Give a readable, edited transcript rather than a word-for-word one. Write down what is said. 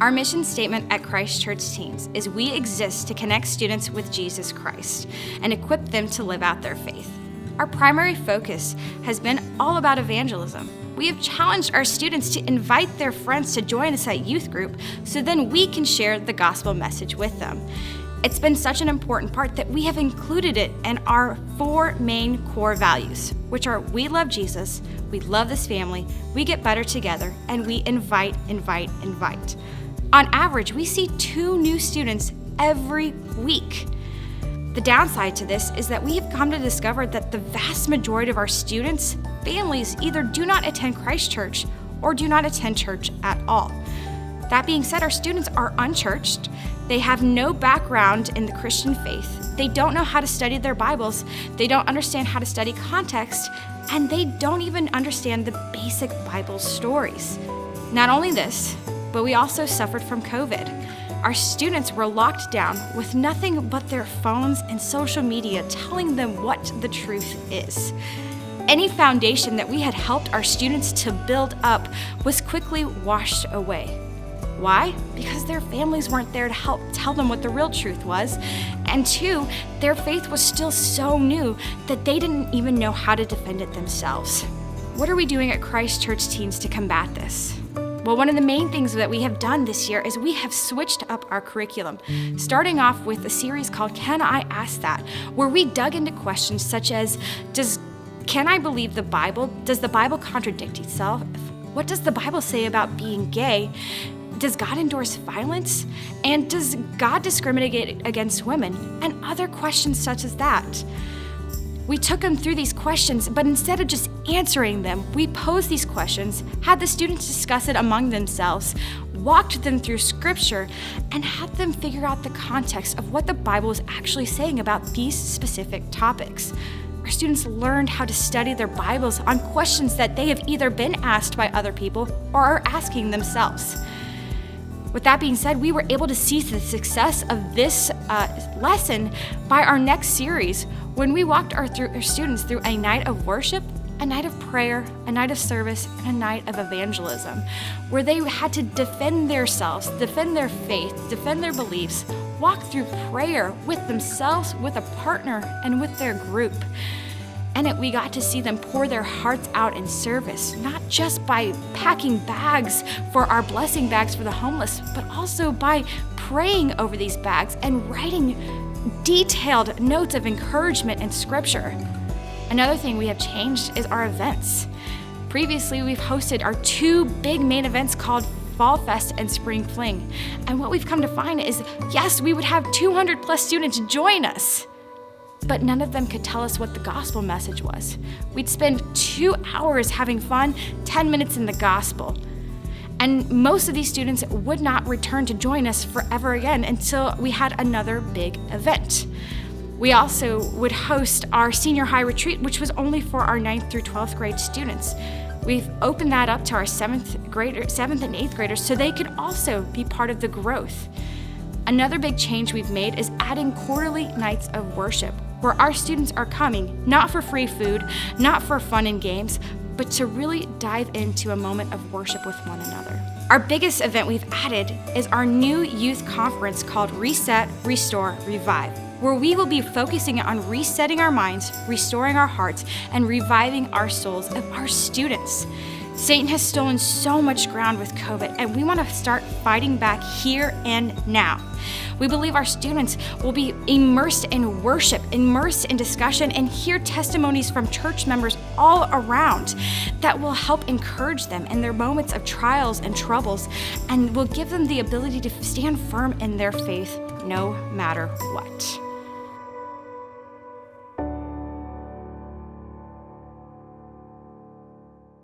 Our mission statement at Christ Church Teens is we exist to connect students with Jesus Christ and equip them to live out their faith. Our primary focus has been all about evangelism. We have challenged our students to invite their friends to join us at youth group so then we can share the gospel message with them. It's been such an important part that we have included it in our 4 main core values, which are we love Jesus, we love this family, we get better together, and we invite. On average, we see 2 new students every week. The downside to this is that we have come to discover that the vast majority of our students' families either do not attend Christ Church or do not attend church at all. That being said, our students are unchurched. They have no background in the Christian faith. They don't know how to study their Bibles. They don't understand how to study context, and they don't even understand the basic Bible stories. Not only this, but we also suffered from COVID. Our students were locked down with nothing but their phones and social media telling them what the truth is. Any foundation that we had helped our students to build up was quickly washed away. Why? Because their families weren't there to help tell them what the real truth was. And 2, their faith was still so new that they didn't even know how to defend it themselves. What are we doing at Christ Church Teens to combat this? Well, one of the main things that we have done this year is we have switched up our curriculum, starting off with a series called Can I Ask That?, where we dug into questions such as, can I believe the Bible? Does the Bible contradict itself? What does the Bible say about being gay? Does God endorse violence? And does God discriminate against women? And other questions such as that. We took them through these questions, but instead of just answering them, we posed these questions, had the students discuss it among themselves, walked them through scripture, and had them figure out the context of what the Bible is actually saying about these specific topics. Our students learned how to study their Bibles on questions that they have either been asked by other people or are asking themselves. With that being said, we were able to see the success of this lesson by our next series when we walked our students through a night of worship, a night of prayer, a night of service, and a night of evangelism, where they had to defend themselves, defend their faith, defend their beliefs, walk through prayer with themselves, with a partner, and with their group. And we got to see them pour their hearts out in service, not just by packing bags for our blessing bags for the homeless, but also by praying over these bags and writing detailed notes of encouragement and scripture. Another thing we have changed is our events. Previously, we've hosted our 2 big main events called Fall Fest and Spring Fling. And what we've come to find is, yes, we would have 200 plus students join us, but none of them could tell us what the gospel message was. We'd spend 2 hours having fun, 10 minutes in the gospel. And most of these students would not return to join us forever again until we had another big event. We also would host our senior high retreat, which was only for our 9th through 12th grade students. We've opened that up to our 7th and 8th graders so they could also be part of the growth. Another big change we've made is adding quarterly nights of worship, where our students are coming, not for free food, not for fun and games, but to really dive into a moment of worship with one another. Our biggest event we've added is our new youth conference called Reset, Restore, Revive, where we will be focusing on resetting our minds, restoring our hearts, and reviving our souls of our students. Satan has stolen so much ground with COVID, and we want to start fighting back here and now. We believe our students will be immersed in worship, immersed in discussion, and hear testimonies from church members all around that will help encourage them in their moments of trials and troubles, and will give them the ability to stand firm in their faith no matter what.